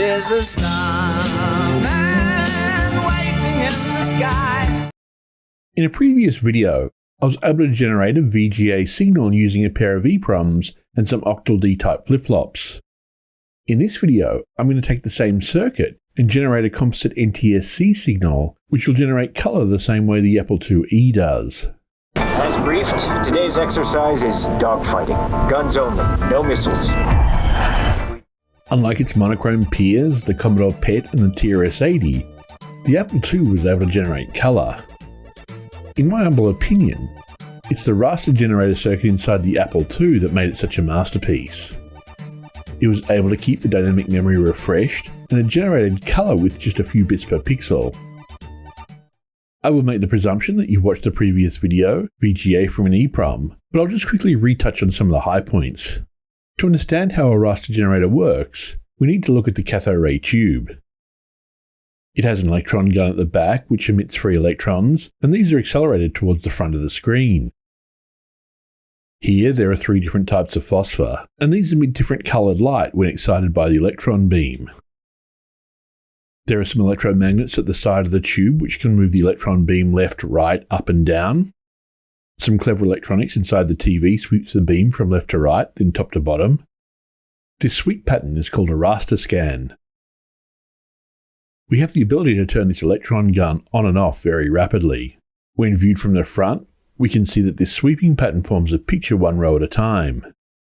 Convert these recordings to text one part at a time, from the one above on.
There's a starman waiting in the sky. In a previous video, I was able to generate a VGA signal using a pair of EPROMs and some octal D-type flip-flops. In this video, I'm going to take the same circuit and generate a composite NTSC signal, which will generate colour the same way the Apple IIe does. As briefed, today's exercise is dogfighting. Guns only, no missiles. Unlike its monochrome peers, the Commodore PET and the TRS-80, the Apple II was able to generate colour. In my humble opinion, it's the Raster generator circuit inside the Apple II that made it such a masterpiece. It was able to keep the dynamic memory refreshed, and it generated colour with just a few bits per pixel. I will make the presumption that you've watched the previous video, VGA from an EPROM, but I'll just quickly retouch on some of the high points. To understand how a Raster generator works, we need to look at the cathode ray tube. It has an electron gun at the back which emits 3 electrons, and these are accelerated towards the front of the screen. Here there are 3 different types of phosphor, and these emit different coloured light when excited by the electron beam. There are some electromagnets at the side of the tube which can move the electron beam left, right, up and down. Some clever electronics inside the TV sweeps the beam from left to right, then top to bottom. This sweep pattern is called a Raster scan. We have the ability to turn this electron gun on and off very rapidly. When viewed from the front, we can see that this sweeping pattern forms a picture one row at a time.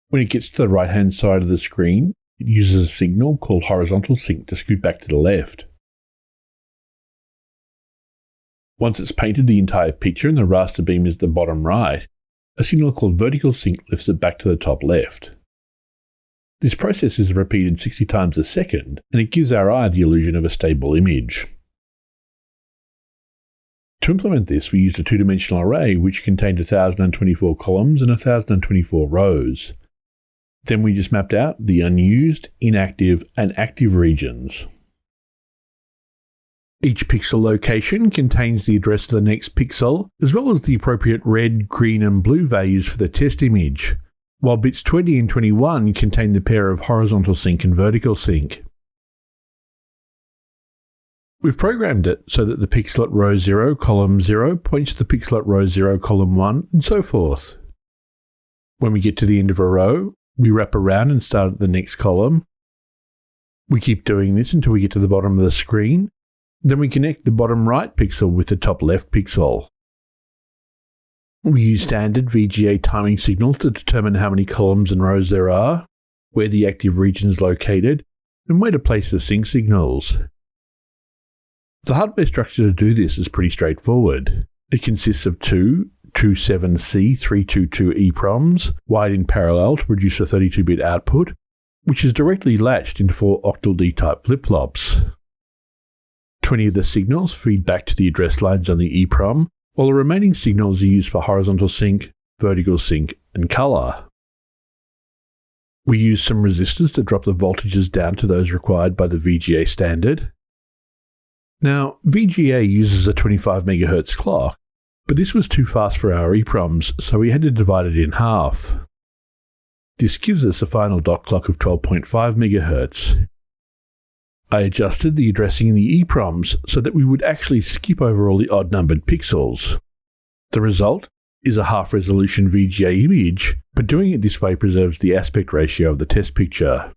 When it gets to the right hand side of the screen, it uses a signal called horizontal sync to scoot back to the left. Once it's painted the entire picture and the raster beam is the bottom right, a signal called vertical sync lifts it back to the top left. This process is repeated 60 times a second, and it gives our eye the illusion of a stable image. To implement this, we used a 2-dimensional array which contained 1024 columns and 1024 rows. Then we just mapped out the unused, inactive, and active regions. Each pixel location contains the address of the next pixel, as well as the appropriate red, green, and blue values for the test image, while bits 20 and 21 contain the pair of horizontal sync and vertical sync. We've programmed it so that the pixel at row 0, column 0 points to the pixel at row 0, column 1, and so forth. When we get to the end of a row, we wrap around and start at the next column. We keep doing this until we get to the bottom of the screen. Then we connect the bottom right pixel with the top left pixel. We use standard VGA timing signals to determine how many columns and rows there are, where the active region is located, and where to place the sync signals. The hardware structure to do this is pretty straightforward. It consists of 2 227C322 EPROMs, wired in parallel to produce a 32-bit output, which is directly latched into 4 octal D-type flip-flops. 20 of the signals feed back to the address lines on the EPROM, while the remaining signals are used for horizontal sync, vertical sync, and colour. We use some resistors to drop the voltages down to those required by the VGA standard. Now, VGA uses a 25 MHz clock, but this was too fast for our EPROMs, so we had to divide it in half. This gives us a final dot clock of 12.5 MHz. I adjusted the addressing in the EPROMs so that we would actually skip over all the odd-numbered pixels. The result is a half-resolution VGA image, but doing it this way preserves the aspect ratio of the test picture.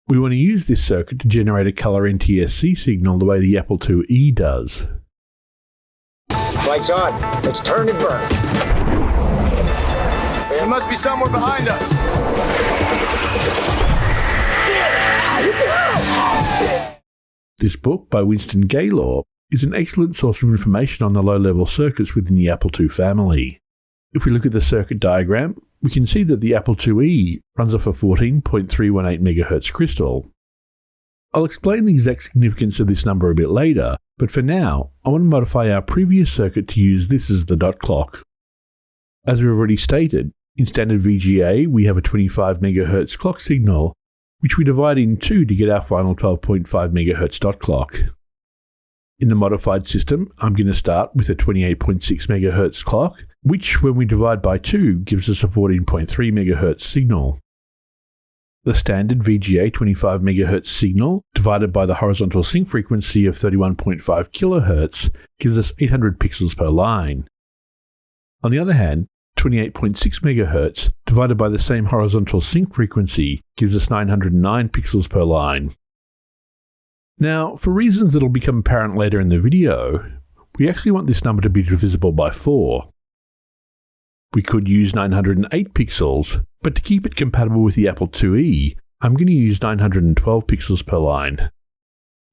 We want to use this circuit to generate a colour NTSC signal the way the Apple IIe does. Lights on. Let's turn and burn. There must be somewhere behind us. This book by Winston Gaylor is an excellent source of information on the low-level circuits within the Apple II family. If we look at the circuit diagram, we can see that the Apple IIe runs off a 14.318 MHz crystal. I'll explain the exact significance of this number a bit later, but for now, I want to modify our previous circuit to use this as the dot clock. As we've already stated, in standard VGA we have a 25 MHz clock signal, which we divide in 2 to get our final 12.5 MHz dot clock. In the modified system, I'm going to start with a 28.6 MHz clock, which when we divide by 2 gives us a 14.3 MHz signal. The standard VGA 25 MHz signal divided by the horizontal sync frequency of 31.5 kHz gives us 800 pixels per line. On the other hand, 28.6 MHz divided by the same horizontal sync frequency gives us 909 pixels per line. Now, for reasons that will become apparent later in the video, we actually want this number to be divisible by 4. We could use 908 pixels, but to keep it compatible with the Apple IIe, I'm going to use 912 pixels per line.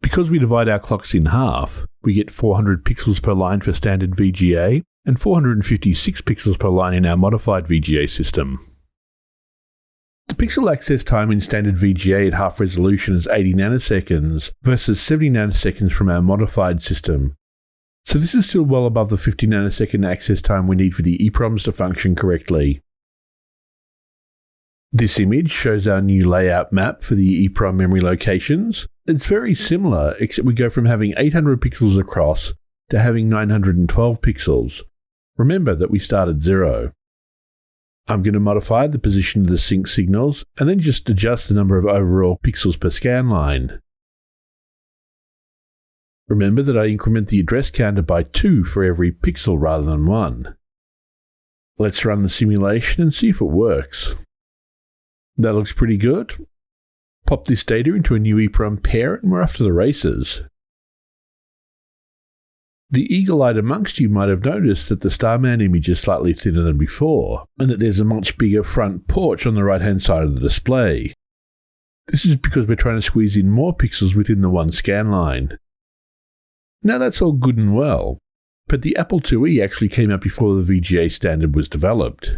Because we divide our clocks in half, we get 400 pixels per line for standard VGA and 456 pixels per line in our modified VGA system. The pixel access time in standard VGA at half resolution is 80 nanoseconds versus 70 nanoseconds from our modified system. So this is still well above the 50 nanosecond access time we need for the EPROMs to function correctly. This image shows our new layout map for the EPROM memory locations. It's very similar, except we go from having 800 pixels across to having 912 pixels. Remember that we start at 0. I'm going to modify the position of the sync signals and then just adjust the number of overall pixels per scan line. Remember that I increment the address counter by 2 for every pixel rather than 1. Let's run the simulation and see if it works. That looks pretty good. Pop this data into a new EPROM pair and we're off to the races. The eagle-eyed amongst you might have noticed that the Starman image is slightly thinner than before, and that there's a much bigger front porch on the right-hand side of the display. This is because we're trying to squeeze in more pixels within the one scan line. Now that's all good and well, but the Apple IIe actually came out before the VGA standard was developed.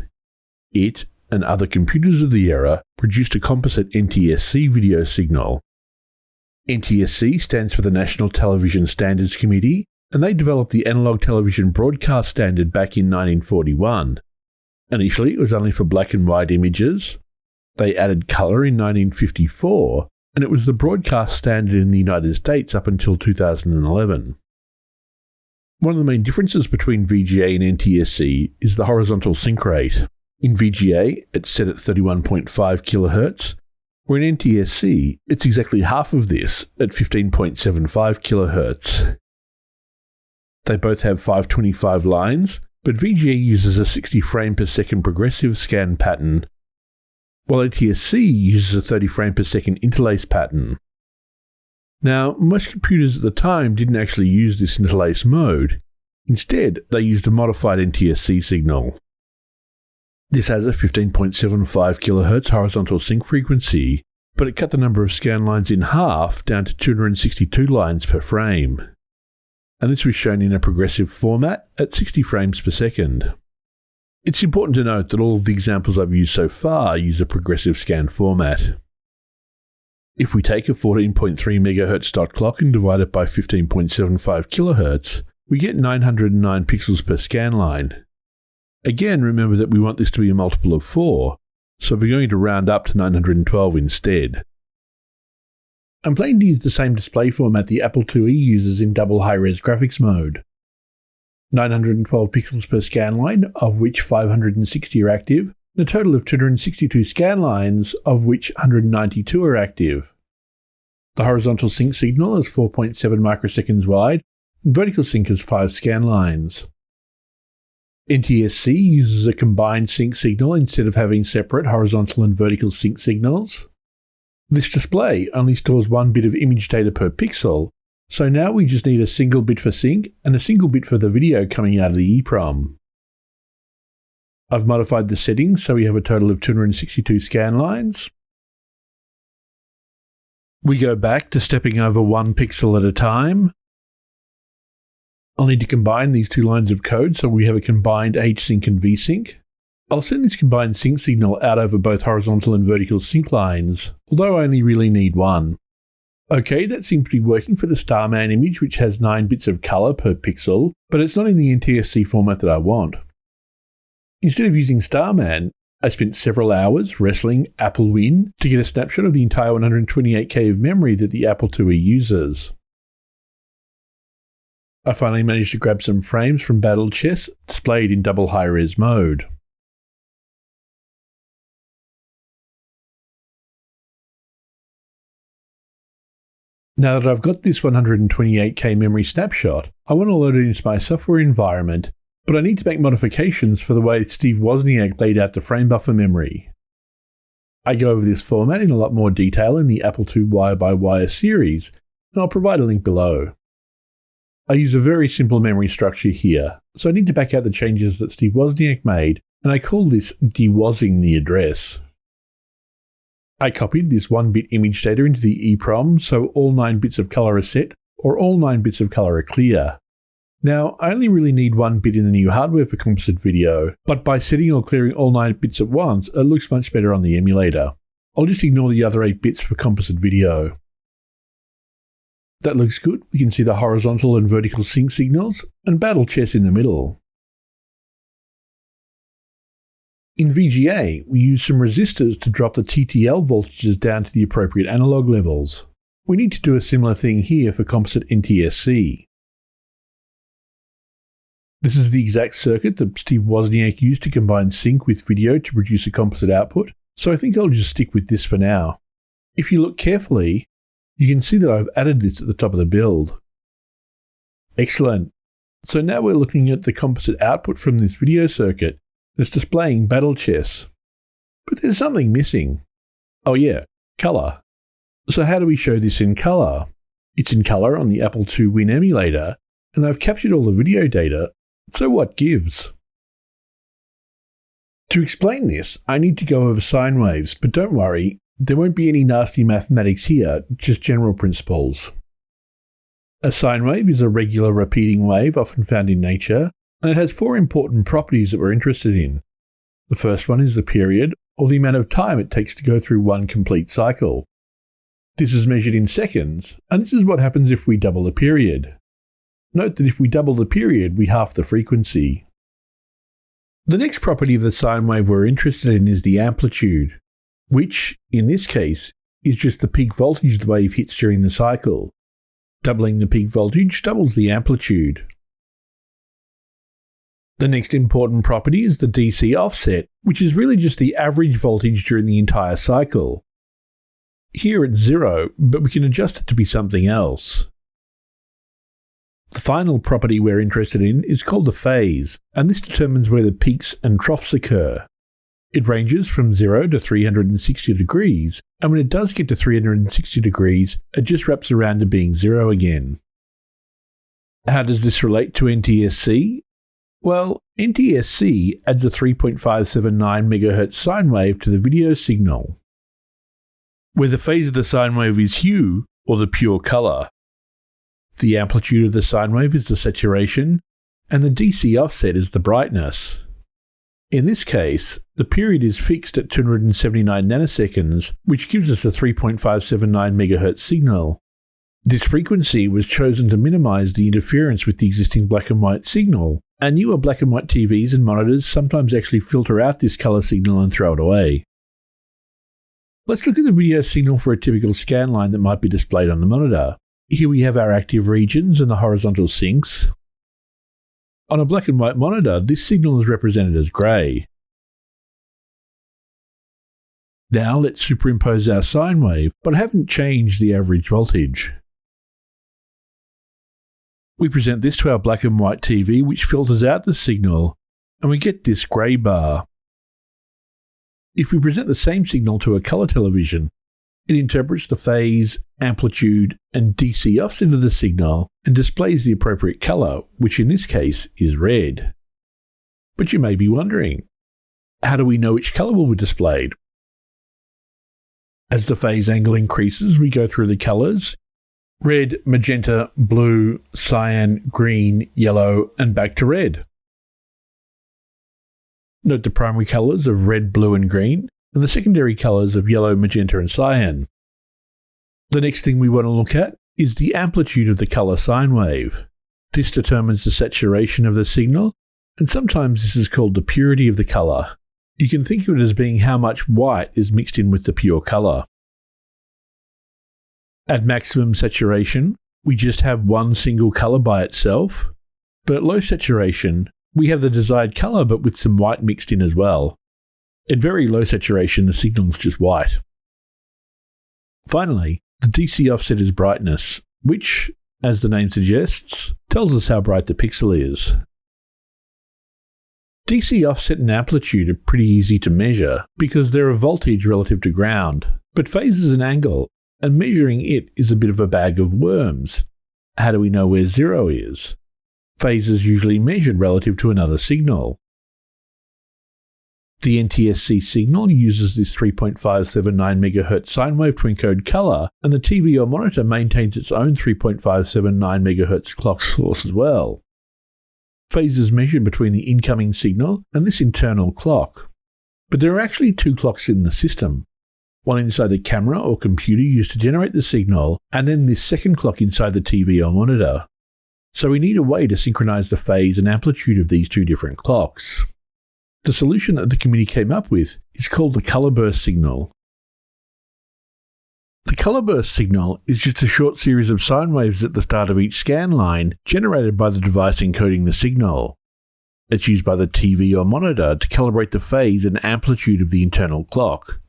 It, and other computers of the era, produced a composite NTSC video signal. NTSC stands for the National Television Standards Committee, and they developed the analog television broadcast standard back in 1941. Initially, it was only for black and white images. They added colour in 1954, and it was the broadcast standard in the United States up until 2011. One of the main differences between VGA and NTSC is the horizontal sync rate. In VGA, it's set at 31.5 kHz, where in NTSC, it's exactly half of this at 15.75 kHz. They both have 525 lines, but VGA uses a 60 frame per second progressive scan pattern, while NTSC uses a 30 frame per second interlace pattern. Now, most computers at the time didn't actually use this interlace mode. Instead, they used a modified NTSC signal. This has a 15.75 kHz horizontal sync frequency, but it cut the number of scan lines in half down to 262 lines per frame. And this was shown in a progressive format at 60 frames per second. It's important to note that all of the examples I've used so far use a progressive scan format. If we take a 14.3 MHz dot clock and divide it by 15.75 kHz, we get 909 pixels per scan line. Again, remember that we want this to be a multiple of 4, so we're going to round up to 912 instead. I'm planning to use the same display format the Apple IIe uses in double high-res graphics mode. 912 pixels per scan line, of which 560 are active, and a total of 262 scan lines, of which 192 are active. The horizontal sync signal is 4.7 microseconds wide, and vertical sync is 5 scan lines. NTSC uses a combined sync signal instead of having separate horizontal and vertical sync signals. This display only stores 1 bit of image data per pixel, so now we just need a single bit for sync and a single bit for the video coming out of the EPROM. I've modified the settings so we have a total of 262 scan lines. We go back to stepping over 1 pixel at a time. I'll need to combine these 2 lines of code so we have a combined H-sync and V-sync. I'll send this combined sync signal out over both horizontal and vertical sync lines, although I only really need 1. Okay, that seems to be working for the Starman image, which has 9 bits of colour per pixel, but it's not in the NTSC format that I want. Instead of using Starman, I spent several hours wrestling Apple Win to get a snapshot of the entire 128K of memory that the Apple IIe uses. I finally managed to grab some frames from Battle Chess displayed in double high-res mode. Now that I've got this 128K memory snapshot, I want to load it into my software environment, but I need to make modifications for the way Steve Wozniak laid out the frame buffer memory. I go over this format in a lot more detail in the Apple II Wire-by-Wire series, and I'll provide a link below. I use a very simple memory structure here, so I need to back out the changes that Steve Wozniak made, and I call this dewozzing the address. I copied this 1-bit image data into the EPROM so all 9 bits of colour are set, or all 9 bits of colour are clear. Now, I only really need 1 bit in the new hardware for composite video, but by setting or clearing all 9 bits at once, it looks much better on the emulator. I'll just ignore the other 8 bits for composite video. That looks good. We can see the horizontal and vertical sync signals, and battle chess in the middle. In VGA, we use some resistors to drop the TTL voltages down to the appropriate analog levels. We need to do a similar thing here for composite NTSC. This is the exact circuit that Steve Wozniak used to combine sync with video to produce a composite output, so I think I'll just stick with this for now. If you look carefully, you can see that I've added this at the top of the build. Excellent. So now we're looking at the composite output from this video circuit. It's displaying battle chess. But there's something missing. Oh yeah, colour. So how do we show this in colour? It's in colour on the Apple II Win emulator, and I've captured all the video data, so what gives? To explain this, I need to go over sine waves, but don't worry, there won't be any nasty mathematics here, just general principles. A sine wave is a regular repeating wave often found in nature, and it has 4 important properties that we're interested in. The first one is the period, or the amount of time it takes to go through one complete cycle. This is measured in seconds, and this is what happens if we double the period. Note that if we double the period, we halve the frequency. The next property of the sine wave we're interested in is the amplitude, which, in this case, is just the peak voltage the wave hits during the cycle. Doubling the peak voltage doubles the amplitude. The next important property is the DC offset, which is really just the average voltage during the entire cycle. Here it's 0, but we can adjust it to be something else. The final property we're interested in is called the phase, and this determines where the peaks and troughs occur. It ranges from 0 to 360 degrees, and when it does get to 360 degrees, it just wraps around to being 0 again. How does this relate to NTSC? Well, NTSC adds a 3.579 MHz sine wave to the video signal, where the phase of the sine wave is hue, or the pure colour. The amplitude of the sine wave is the saturation, and the DC offset is the brightness. In this case, the period is fixed at 279 nanoseconds, which gives us a 3.579 MHz signal. This frequency was chosen to minimize the interference with the existing black and white signal, and newer black and white TVs and monitors sometimes actually filter out this color signal and throw it away. Let's look at the video signal for a typical scan line that might be displayed on the monitor. Here we have our active regions and the horizontal sinks. On a black and white monitor, this signal is represented as grey. Now let's superimpose our sine wave, but I haven't changed the average voltage. We present this to our black and white TV, which filters out the signal, and we get this grey bar. If we present the same signal to a colour television, it interprets the phase, amplitude, and DC offset of the signal and displays the appropriate colour, which in this case is red. But you may be wondering, how do we know which colour will be displayed? As the phase angle increases, we go through the colours: red, magenta, blue, cyan, green, yellow, and back to red. Note the primary colours of red, blue, and green, and the secondary colours of yellow, magenta, and cyan. The next thing we want to look at is the amplitude of the colour sine wave. This determines the saturation of the signal, and sometimes this is called the purity of the colour. You can think of it as being how much white is mixed in with the pure colour. At maximum saturation, we just have one single colour by itself, but at low saturation, we have the desired colour but with some white mixed in as well. At very low saturation, the signal is just white. Finally, The DC offset is brightness, which, as the name suggests, tells us how bright the pixel is. DC offset and amplitude are pretty easy to measure because they're a voltage relative to ground, but phase is an angle, and measuring it is a bit of a bag of worms. How do we know where 0 is? Phase is usually measured relative to another signal. The NTSC signal uses this 3.579 MHz sine wave to encode colour, and the TV or monitor maintains its own 3.579 MHz clock source as well. Phase is measured between the incoming signal and this internal clock. But there are actually two clocks in the system. One inside the camera or computer used to generate the signal, and then this second clock inside the TV or monitor. So we need a way to synchronize the phase and amplitude of these two different clocks. The solution that the committee came up with is called the color burst signal. The color burst signal is just a short series of sine waves at the start of each scan line generated by the device encoding the signal. It's used by the TV or monitor to calibrate the phase and amplitude of the internal clock.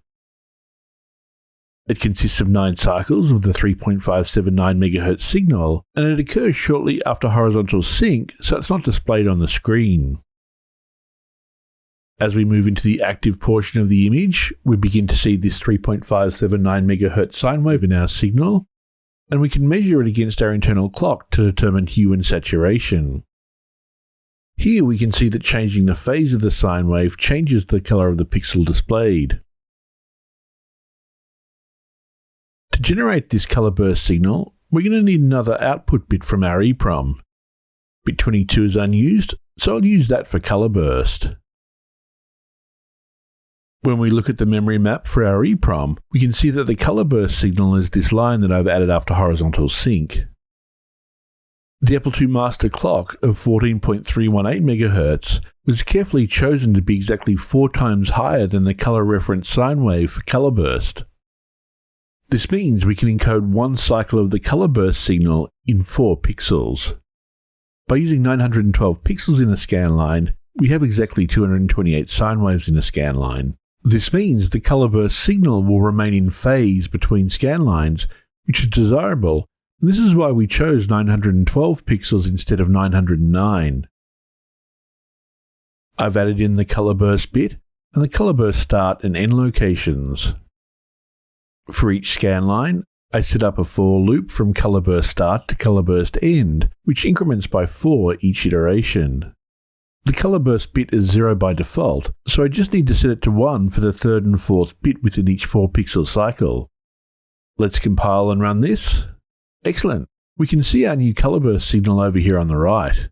It consists of 9 cycles of the 3.579 MHz signal, and it occurs shortly after horizontal sync, so it's not displayed on the screen. As we move into the active portion of the image, we begin to see this 3.579 MHz sine wave in our signal, and we can measure it against our internal clock to determine hue and saturation. Here we can see that changing the phase of the sine wave changes the color of the pixel displayed. To generate this color burst signal, we're going to need another output bit from our EPROM. Bit 22 is unused, so I'll use that for color burst. When we look at the memory map for our EPROM, we can see that the color burst signal is this line that I've added after horizontal sync. The Apple II master clock of 14.318 MHz was carefully chosen to be exactly 4 times higher than the color reference sine wave for color burst. This means we can encode one cycle of the color burst signal in 4 pixels. By using 912 pixels in a scan line, we have exactly 228 sine waves in a scan line. This means the color burst signal will remain in phase between scan lines, which is desirable, and this is why we chose 912 pixels instead of 909. I've added in the color burst bit and the color burst start and end locations. For each scan line, I set up a for loop from color burst start to color burst end, which increments by 4 each iteration. The color burst bit is 0 by default, so I just need to set it to 1 for the 3rd and 4th bit within each 4 pixel cycle. Let's compile and run this. Excellent, we can see our new color burst signal over here on the right.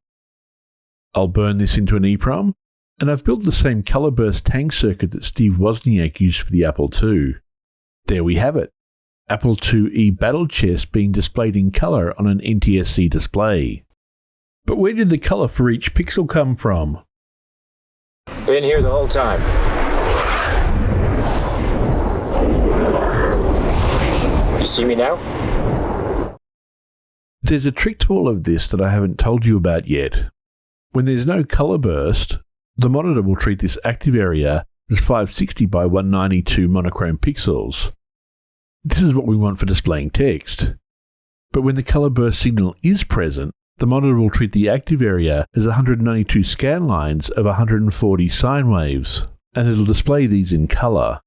I'll burn this into an EPROM, and I've built the same color burst tank circuit that Steve Wozniak used for the Apple II. There we have it, Apple IIe Battle Chest being displayed in color on an NTSC display. But where did the color for each pixel come from? Been here the whole time. You see me now? There's a trick to all of this that I haven't told you about yet. When there's no color burst, the monitor will treat this active area as 560 by 192 monochrome pixels. This is what we want for displaying text. But when the color burst signal is present, the monitor will treat the active area as 192 scan lines of 140 sine waves, and it'll display these in color.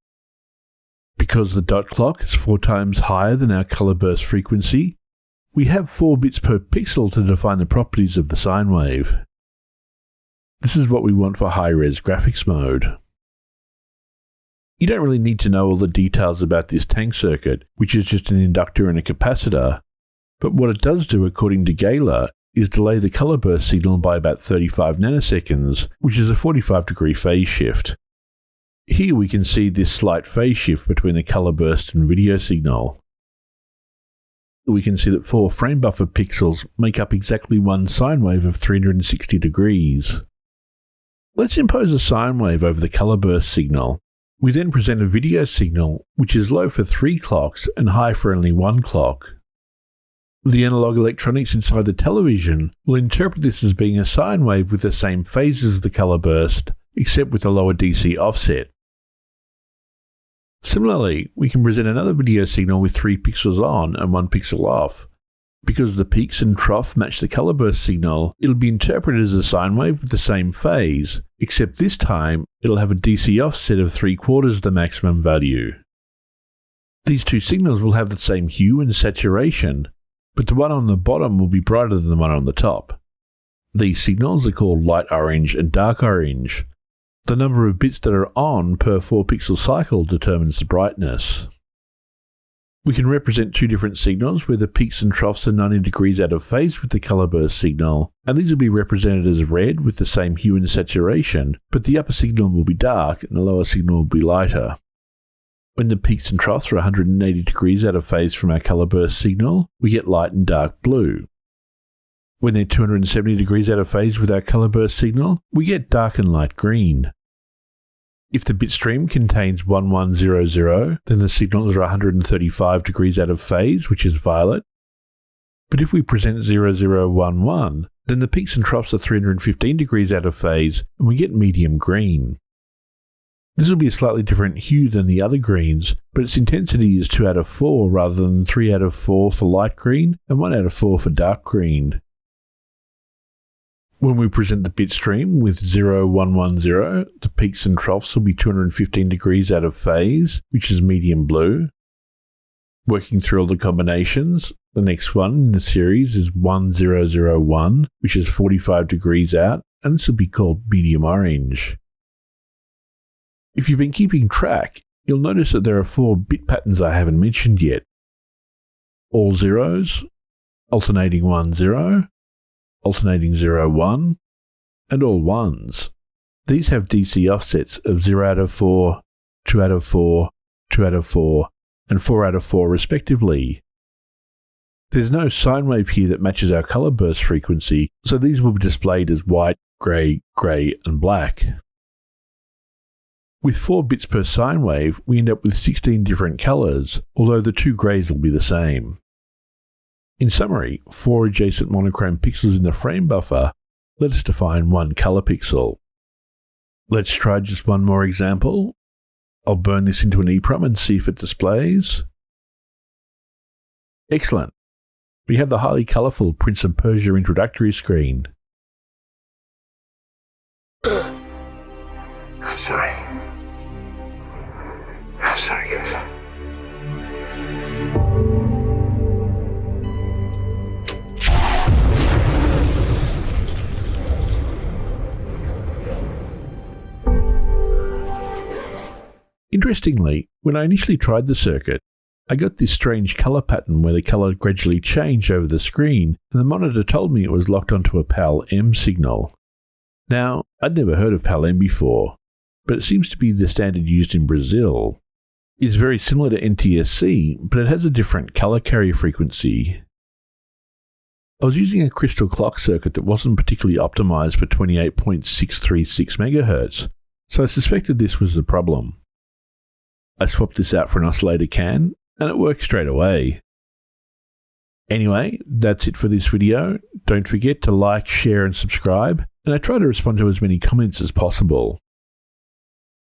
Because the dot clock is 4 times higher than our color burst frequency, we have 4 bits per pixel to define the properties of the sine wave. This is what we want for high-res graphics mode. You don't really need to know all the details about this tank circuit, which is just an inductor and a capacitor, but what it does do, according to Gala, is delay the color burst signal by about 35 nanoseconds, which is a 45-degree phase shift. Here we can see this slight phase shift between the color burst and video signal. We can see that 4 frame buffer pixels make up exactly 1 sine wave of 360 degrees. Let's impose a sine wave over the color burst signal. We then present a video signal, which is low for 3 clocks and high for only 1 clock. The analog electronics inside the television will interpret this as being a sine wave with the same phase as the color burst, except with a lower DC offset. Similarly, we can present another video signal with 3 pixels on and 1 pixel off. Because the peaks and trough match the color burst signal, it'll be interpreted as a sine wave with the same phase, except this time it'll have a DC offset of 3/4 the maximum value. These two signals will have the same hue and saturation, but the one on the bottom will be brighter than the one on the top. These signals are called light orange and dark orange. The number of bits that are on per 4 pixel cycle determines the brightness. We can represent 2 different signals where the peaks and troughs are 90 degrees out of phase with the color burst signal, and these will be represented as red with the same hue and saturation, but the upper signal will be dark and the lower signal will be lighter. When the peaks and troughs are 180 degrees out of phase from our color burst signal, we get light and dark blue. When they're 270 degrees out of phase with our color burst signal, we get dark and light green. If the bit stream contains 1100, then the signals are 135 degrees out of phase, which is violet. But if we present 0011, then the peaks and troughs are 315 degrees out of phase, and we get medium green. This will be a slightly different hue than the other greens, but its intensity is 2 out of 4 rather than 3 out of 4 for light green and 1 out of 4 for dark green. When we present the bit stream with 0110, the peaks and troughs will be 215 degrees out of phase, which is medium blue. Working through all the combinations, the next one in the series is 1001, which is 45 degrees out, and this will be called medium orange. If you've been keeping track, you'll notice that there are 4 bit patterns I haven't mentioned yet. All zeros, alternating 10, alternating 01, and all ones. These have DC offsets of 0 out of 4, 2 out of 4, 2 out of 4, and 4 out of 4 respectively. There's no sine wave here that matches our color burst frequency, so these will be displayed as white, grey, grey, and black. With 4 bits per sine wave, we end up with 16 different colors, although the 2 greys will be the same. In summary, 4 adjacent monochrome pixels in the frame buffer let us define 1 color pixel. Let's try just one more example. I'll burn this into an EPROM and see if it displays. Excellent. We have the highly colourful Prince of Persia introductory screen. I'm sorry. I'm sorry, guys. Interestingly, when I initially tried the circuit, I got this strange colour pattern where the colour gradually changed over the screen, and the monitor told me it was locked onto a PAL-M signal. Now, I'd never heard of PAL-M before, but it seems to be the standard used in Brazil. It's very similar to NTSC, but it has a different colour carrier frequency. I was using a crystal clock circuit that wasn't particularly optimised for 28.636 MHz, so I suspected this was the problem. I swapped this out for an oscillator can, and it worked straight away. Anyway, that's it for this video. Don't forget to like, share and subscribe, and I try to respond to as many comments as possible.